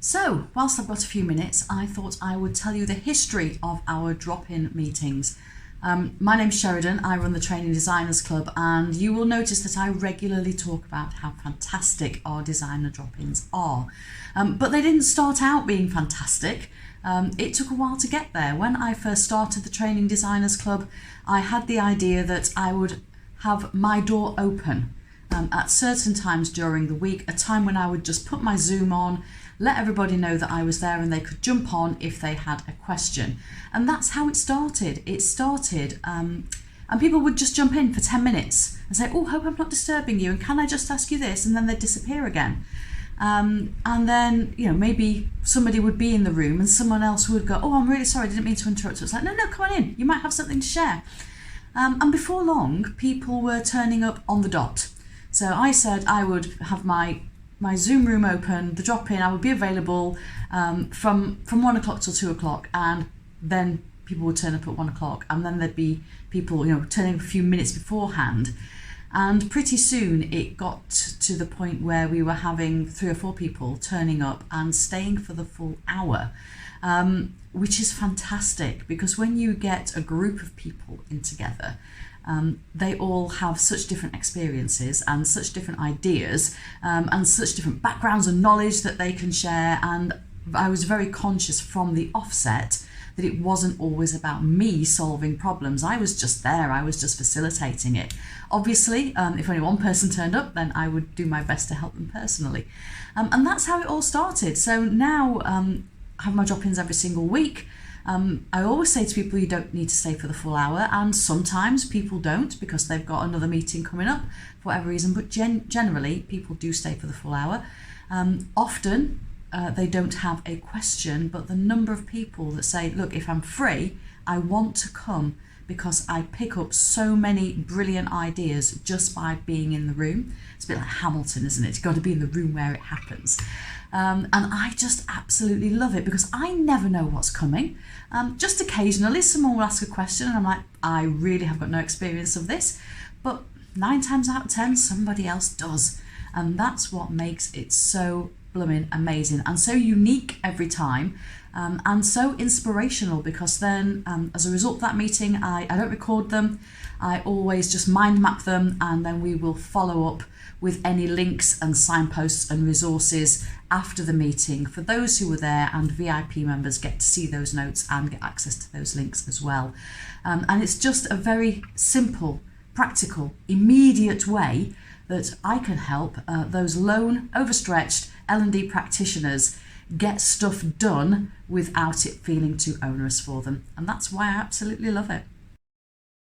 So, whilst I've got a few minutes, I thought I would tell you the history of our drop-in meetings. My name's Sheridan, I run the Training Designers Club, and you will notice that I regularly talk about how fantastic our designer drop-ins are. But they didn't start out being fantastic. It took a while to get there. When I first started the Training Designers Club, I had the idea that I would have my door open at certain times during the week, a time when I would just put my Zoom on, let everybody know that I was there and they could jump on if they had a question. And that's how it started. And people would just jump in for 10 minutes and say, oh, hope I'm not disturbing you, and can I just ask you this? And then they'd disappear again. And then, maybe somebody would be in the room and someone else would go, oh, I'm really sorry, I didn't mean to interrupt. So it's like, no, come on in, you might have something to share. And before long, people were turning up on the dot. So I said I would have my Zoom room open, the drop-in, I would be available from 1 o'clock till 2 o'clock, and then people would turn up at 1 o'clock, and then there'd be people turning up a few minutes beforehand. And pretty soon it got to the point where we were having 3 or 4 people turning up and staying for the full hour, which is fantastic, because when you get a group of people in together, they all have such different experiences and such different ideas and such different backgrounds and knowledge that they can share. And I was very conscious from the offset that it wasn't always about me solving problems. I was just there, I was just facilitating it. Obviously, if only one person turned up, then I would do my best to help them personally. And that's how it all started. So now I have my drop-ins every single week. I always say to people, you don't need to stay for the full hour, and sometimes people don't because they've got another meeting coming up for whatever reason, but generally people do stay for the full hour. Often they don't have a question, but the number of people that say, look, if I'm free, I want to come because I pick up so many brilliant ideas just by being in the room. It's a bit like Hamilton, isn't it? You've got to be in the room where it happens. And I just absolutely love it because I never know what's coming. Just occasionally someone will ask a question and I'm like, I really have got no experience of this, but 9 times out of 10 somebody else does. And that's what makes it so blooming amazing and so unique every time, and so inspirational, because then as a result of that meeting, I don't record them. I always just mind map them, and then we will follow up with any links and signposts and resources after the meeting for those who were there, and VIP members get to see those notes and get access to those links as well. And it's just a very simple, practical, immediate way that I can help those lone, overstretched L&D practitioners get stuff done without it feeling too onerous for them. And that's why I absolutely love it.